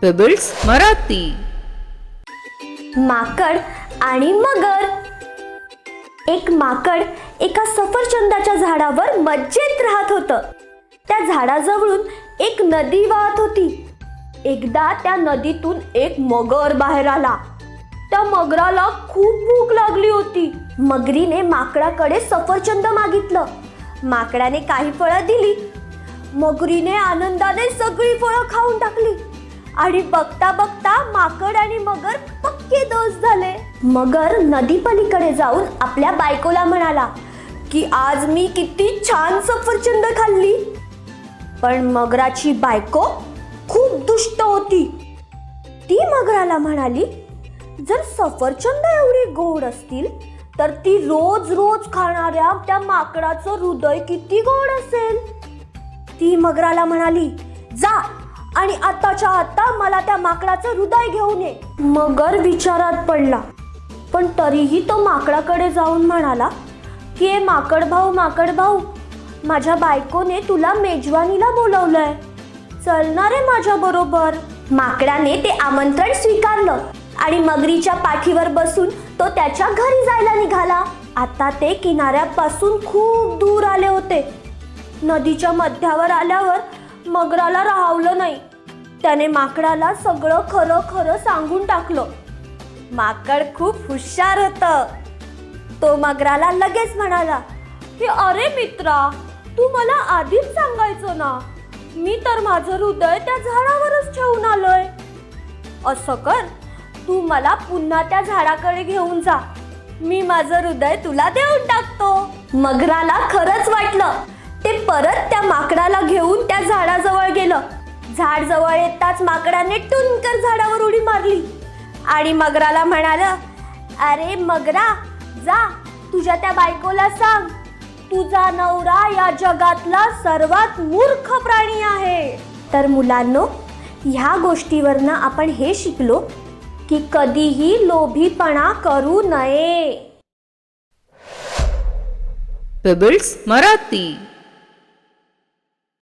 Pebbles Marathi. माकड आणि मगर. एक माकड एका सफरचंदाच्या झाडावर मज्जेत राहत होतं. त्या झाडाजवळून एक नदी वाहत होती. एकदा त्या नदीतून एक मगर बाहेर आला. त्या मगराला खूप भूक लागली होती. मगरीने माकडाकडे सफरचंद मागितलं. माकडाने काही फळं दिली. मगरीने आनंदाने सगळी फळं खाऊन टाकली आणि बघता बघता माकड आणि मगर पक्के दोस्त झाले. मगर नदी पलीकडे जाऊन आपल्या बायकोला म्हणाला की आज मी किती छान सफरचंद खाल्ली. पण मगराची बायको खूप दुष्ट होती. ती मगराला म्हणाली, जर सफरचंद एवढी गोड असतील तर ती रोज रोज खाणाऱ्या त्या माकडाचं हृदय किती गोड असेल. ती मगराला म्हणाली, जा आणि आताच्या आता मला त्या माकडाचं हृदय घेऊन ये. मगर विचारात पडला, पण तरीही तो माकडाकडे जाऊन म्हणाला की माकड भाऊ, माझ्या बायकोने तुला मेजवानीला बोलवलंय, चलणार आहे माझ्या बरोबर. माकडाने ते आमंत्रण स्वीकारलं आणि मगरीच्या पाठीवर बसून तो त्याच्या घरी जायला निघाला. आता ते किनाऱ्यापासून खूप दूर आले होते. नदीच्या मध्यावर आल्यावर मगराला राहावलं नाही. त्याने माकडाला सगळं खरं खरं सांगून टाकलं. माकड खूप हुशार होतं. तो मगराला लगेच म्हणाला की अरे मित्रा, तू मला आधीच सांगायचं ना, मी तर माझं हृदय त्या झाडावरच ठेवून आलोय. असं कर, तू मला पुन्हा त्या झाडाकडे घेऊन जा, मी माझं हृदय तुला देऊन टाकतो. मगराला खरंच वाटलं. ते परत त्या माकडाला घेऊन त्या झाडाजवळ गेलं. झाड जवळ येताच माकडाने टुनकर झाडावर उडी मारली आणि मगराला म्हणालं, अरे मगरा, जा तुझ्या त्या बायकोला सांग, तुझा नवरा या जगातला सर्वात मूर्ख प्राणी आहे. तर मुलांनो, ह्या गोष्टीवरनं आपण हे शिकलो की कधीही लोभीपणा करू नये. पेबल्स मराठी.